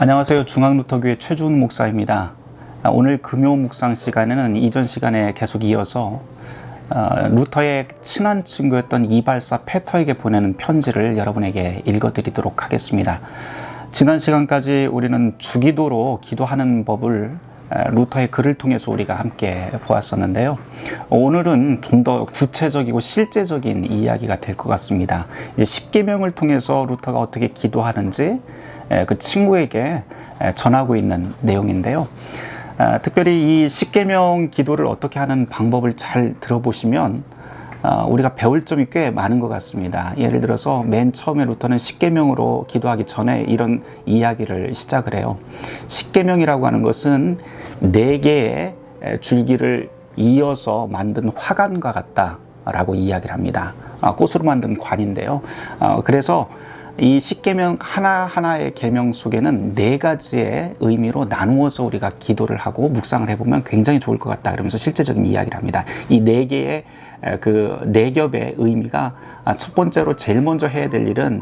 안녕하세요. 중앙루터교회 최주훈 목사입니다. 오늘 금요 묵상 시간에는 이전 시간에 계속 이어서 루터의 친한 친구였던 이발사 페터에게 보내는 편지를 여러분에게 읽어드리도록 하겠습니다. 지난 시간까지 우리는 주기도로 기도하는 법을 루터의 글을 통해서 우리가 함께 보았었는데요. 오늘은 좀 더 구체적이고 실제적인 이야기가 될 것 같습니다. 십계명을 통해서 루터가 어떻게 기도하는지 그 친구에게 전하고 있는 내용인데요. 특별히 이 십계명 기도를 어떻게 하는 방법을 잘 들어보시면 우리가 배울 점이 꽤 많은 것 같습니다. 예를 들어서 맨 처음에 루터는 십계명으로 기도하기 전에 이런 이야기를 시작을 해요. 십계명이라고 하는 것은 4개의 줄기를 이어서 만든 화관과 같다라고 이야기를 합니다. 꽃으로 만든 관인데요. 그래서 이 십계명 하나하나의 계명 속에는 4가지의 의미로 나누어서 우리가 기도를 하고 묵상을 해보면 굉장히 좋을 것 같다 그러면서 실제적인 이야기를 합니다. 이 4개의 그 4겹의 의미가 첫 번째로 제일 먼저 해야 될 일은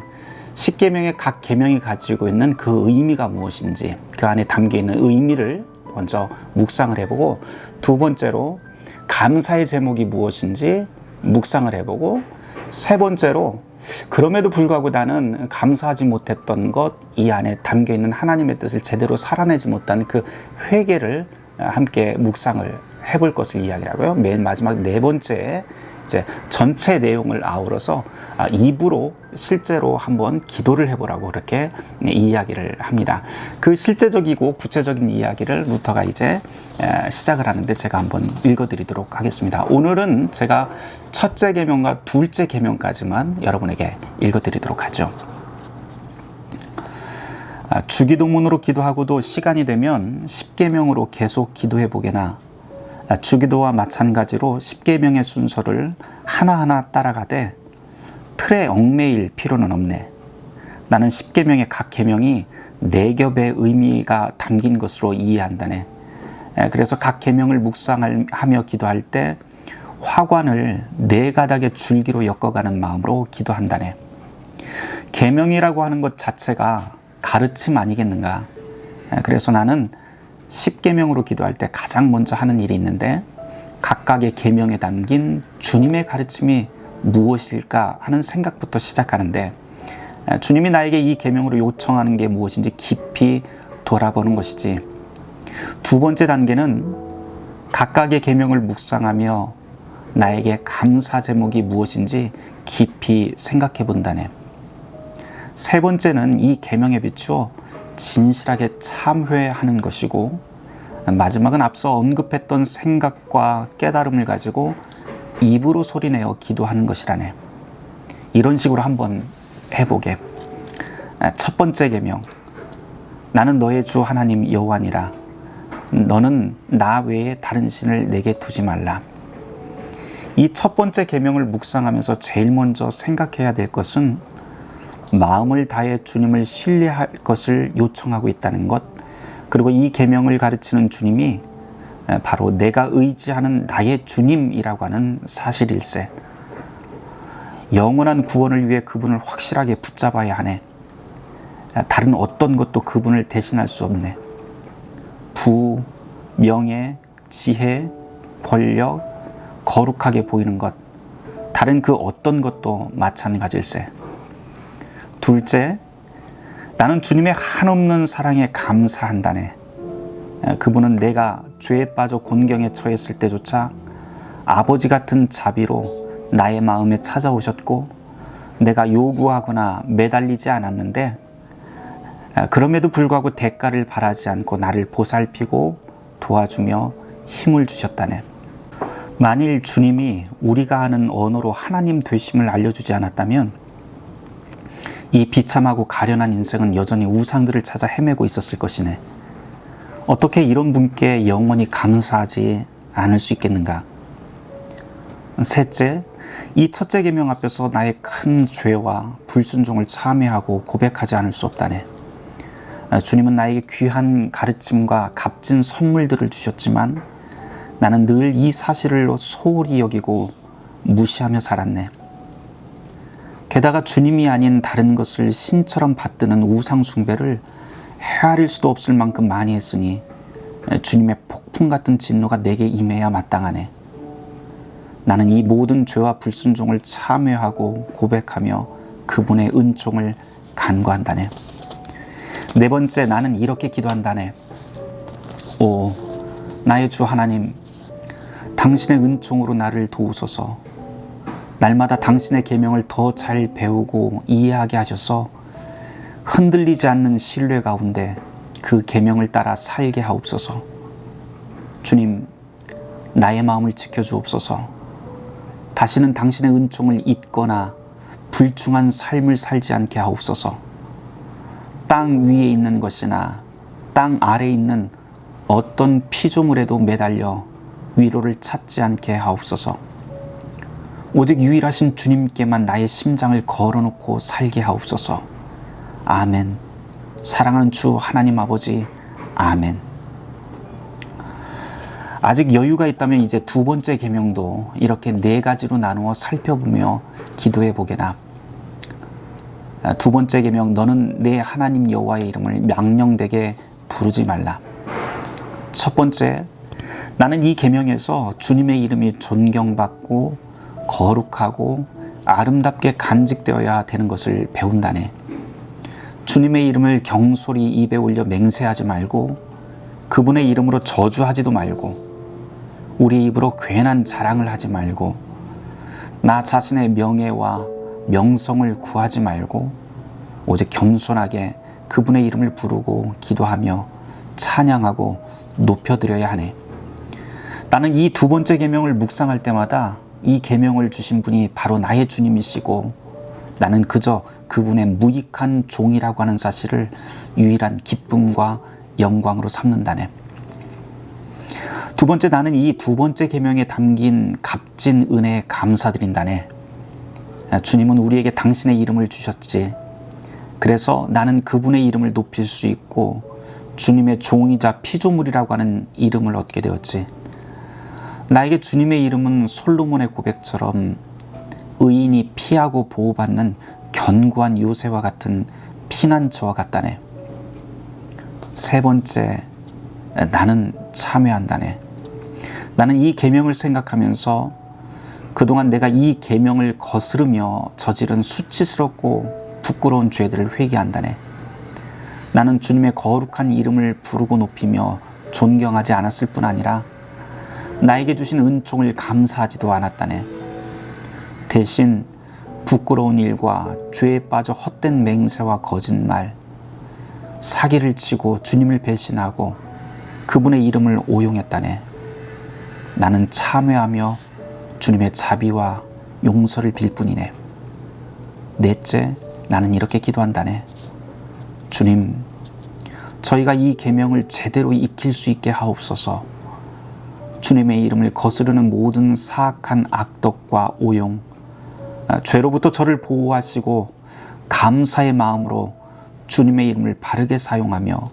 십계명의 각 계명이 가지고 있는 그 의미가 무엇인지, 그 안에 담겨 있는 의미를 먼저 묵상을 해보고, 두 번째로 감사의 제목이 무엇인지 묵상을 해보고, 세 번째로 그럼에도 불구하고 나는 감사하지 못했던 것, 이 안에 담겨 있는 하나님의 뜻을 제대로 살아내지 못한 그 회개를 함께 묵상을 해볼 것을 이야기하고요. 맨 마지막 4번째에 이제 전체 내용을 아우러서 입으로 실제로 한번 기도를 해보라고 그렇게 이야기를 합니다. 그 실제적이고 구체적인 이야기를 루터가 이제 시작을 하는데 제가 한번 읽어드리도록 하겠습니다. 오늘은 제가 첫째 계명과 둘째 계명까지만 여러분에게 읽어드리도록 하죠. 주기도문으로 기도하고도 시간이 되면 십계명으로 계속 기도해 보게나 주기도와 마찬가지로 십계명의 순서를 하나하나 따라가되 틀에 얽매일 필요는 없네. 나는 십계명의 각 계명이 4겹의 의미가 담긴 것으로 이해한다네. 그래서 각 계명을 묵상하며 기도할 때 화관을 4가닥의 줄기로 엮어가는 마음으로 기도한다네. 계명이라고 하는 것 자체가 가르침 아니겠는가. 그래서 나는 십계명으로 기도할 때 가장 먼저 하는 일이 있는데, 각각의 계명에 담긴 주님의 가르침이 무엇일까 하는 생각부터 시작하는데, 주님이 나에게 이 계명으로 요청하는 게 무엇인지 깊이 돌아보는 것이지, 두 번째 단계는 각각의 계명을 묵상하며 나에게 감사 제목이 무엇인지 깊이 생각해 본다네. 세 번째는 이 계명에 비추어 진실하게 참회하는 것이고, 마지막은 앞서 언급했던 생각과 깨달음을 가지고 입으로 소리내어 기도하는 것이라네. 이런 식으로 한번 해보게. 첫 번째 계명, 나는 너의 주 하나님 여호와니라. 너는 나 외에 다른 신을 내게 두지 말라. 이 첫 번째 계명을 묵상하면서 제일 먼저 생각해야 될 것은 마음을 다해 주님을 신뢰할 것을 요청하고 있다는 것, 그리고 이 계명을 가르치는 주님이 바로 내가 의지하는 나의 주님이라고 하는 사실일세. 영원한 구원을 위해 그분을 확실하게 붙잡아야 하네. 다른 어떤 것도 그분을 대신할 수 없네. 부, 명예, 지혜, 권력, 거룩하게 보이는 것, 다른 그 어떤 것도 마찬가지일세. 둘째, 나는 주님의 한없는 사랑에 감사한다네. 그분은 내가 죄에 빠져 곤경에 처했을 때조차 아버지 같은 자비로 나의 마음에 찾아오셨고, 내가 요구하거나 매달리지 않았는데 그럼에도 불구하고 대가를 바라지 않고 나를 보살피고 도와주며 힘을 주셨다네. 만일 주님이 우리가 아는 언어로 하나님 되심을 알려주지 않았다면 이 비참하고 가련한 인생은 여전히 우상들을 찾아 헤매고 있었을 것이네. 어떻게 이런 분께 영원히 감사하지 않을 수 있겠는가? 셋째, 이 첫째 계명 앞에서 나의 큰 죄와 불순종을 참회하고 고백하지 않을 수 없다네. 주님은 나에게 귀한 가르침과 값진 선물들을 주셨지만 나는 늘 이 사실을 소홀히 여기고 무시하며 살았네. 게다가 주님이 아닌 다른 것을 신처럼 받드는 우상 숭배를 헤아릴 수도 없을 만큼 많이 했으니 주님의 폭풍 같은 진노가 내게 임해야 마땅하네. 나는 이 모든 죄와 불순종을 참회하고 고백하며 그분의 은총을 간구한다네. 네 번째, 나는 이렇게 기도한다네. 오, 나의 주 하나님, 당신의 은총으로 나를 도우소서. 날마다 당신의 계명을 더 잘 배우고 이해하게 하셔서 흔들리지 않는 신뢰 가운데 그 계명을 따라 살게 하옵소서. 주님, 나의 마음을 지켜주옵소서. 다시는 당신의 은총을 잊거나 불충한 삶을 살지 않게 하옵소서. 땅 위에 있는 것이나 땅 아래에 있는 어떤 피조물에도 매달려 위로를 찾지 않게 하옵소서. 오직 유일하신 주님께만 나의 심장을 걸어놓고 살게 하옵소서. 아멘. 사랑하는 주 하나님 아버지, 아멘. 아직 여유가 있다면 이제 두 번째 계명도 이렇게 네 가지로 나누어 살펴보며 기도해 보게나. 두 번째 계명, 너는 내 하나님 여호와의 이름을 명령되게 부르지 말라. 첫 번째, 나는 이 계명에서 주님의 이름이 존경받고 거룩하고 아름답게 간직되어야 되는 것을 배운다네. 주님의 이름을 경솔히 입에 올려 맹세하지 말고 그분의 이름으로 저주하지도 말고 우리 입으로 괜한 자랑을 하지 말고 나 자신의 명예와 명성을 구하지 말고 오직 겸손하게 그분의 이름을 부르고 기도하며 찬양하고 높여드려야 하네. 나는 이 두 번째 계명을 묵상할 때마다 이 계명을 주신 분이 바로 나의 주님이시고 나는 그저 그분의 무익한 종이라고 하는 사실을 유일한 기쁨과 영광으로 삼는다네. 두 번째, 나는 이 두 번째 계명에 담긴 값진 은혜에 감사드린다네. 주님은 우리에게 당신의 이름을 주셨지. 그래서 나는 그분의 이름을 높일 수 있고 주님의 종이자 피조물이라고 하는 이름을 얻게 되었지. 나에게 주님의 이름은 솔로몬의 고백처럼 의인이 피하고 보호받는 견고한 요새와 같은 피난처와 같다네. 세 번째, 나는 참회한다네. 나는 이 계명을 생각하면서 그동안 내가 이 계명을 거스르며 저지른 수치스럽고 부끄러운 죄들을 회개한다네. 나는 주님의 거룩한 이름을 부르고 높이며 존경하지 않았을 뿐 아니라 나에게 주신 은총을 감사하지도 않았다네. 대신 부끄러운 일과 죄에 빠져 헛된 맹세와 거짓말, 사기를 치고 주님을 배신하고 그분의 이름을 오용했다네. 나는 참회하며 주님의 자비와 용서를 빌 뿐이네. 넷째, 나는 이렇게 기도한다네. 주님, 저희가 이 계명을 제대로 익힐 수 있게 하옵소서. 주님의 이름을 거스르는 모든 사악한 악덕과 오용, 죄로부터 저를 보호하시고 감사의 마음으로 주님의 이름을 바르게 사용하며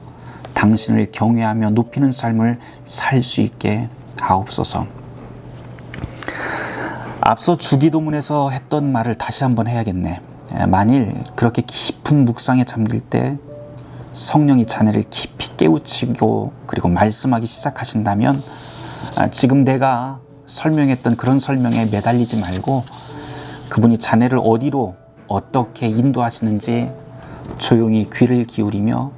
당신을 경외하며 높이는 삶을 살 수 있게 하옵소서. 앞서 주기도문에서 했던 말을 다시 한번 해야겠네. 만일 그렇게 깊은 묵상에 잠길 때 성령이 자네를 깊이 깨우치고 그리고 말씀하기 시작하신다면 지금 내가 설명했던 그런 설명에 매달리지 말고 그분이 자네를 어디로 어떻게 인도하시는지 조용히 귀를 기울이며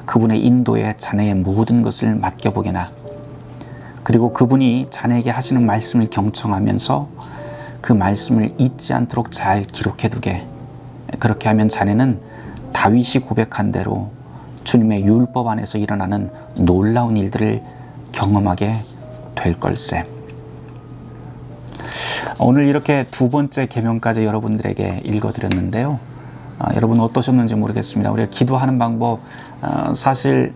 그분의 인도에 자네의 모든 것을 맡겨보게나. 그리고 그분이 자네에게 하시는 말씀을 경청하면서 그 말씀을 잊지 않도록 잘 기록해두게. 그렇게 하면 자네는 다윗이 고백한 대로 주님의 율법 안에서 일어나는 놀라운 일들을 경험하게 될 걸세. 오늘 이렇게 두 번째 계명까지 여러분들에게 읽어드렸는데요. 여러분 어떠셨는지 모르겠습니다. 우리가 기도하는 방법, 사실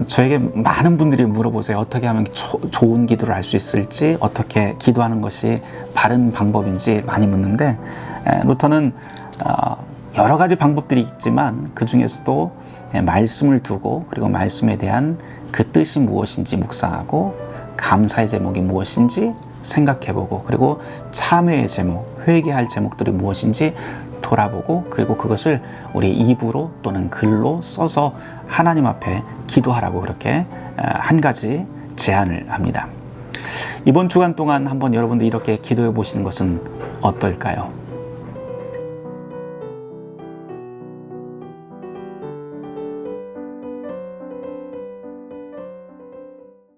저에게 많은 분들이 물어보세요. 어떻게 하면 좋은 기도를 할 수 있을지, 어떻게 기도하는 것이 바른 방법인지 많이 묻는데, 루터는 여러 가지 방법들이 있지만 그 중에서도 말씀을 두고 그리고 말씀에 대한 그 뜻이 무엇인지 묵상하고 감사의 제목이 무엇인지 생각해보고 그리고 참회의 제목, 회개할 제목들이 무엇인지 돌아보고 그리고 그것을 우리 입으로 또는 글로 써서 하나님 앞에 기도하라고 그렇게 한 가지 제안을 합니다. 이번 주간 동안 한번 여러분들 이렇게 기도해 보시는 것은 어떨까요?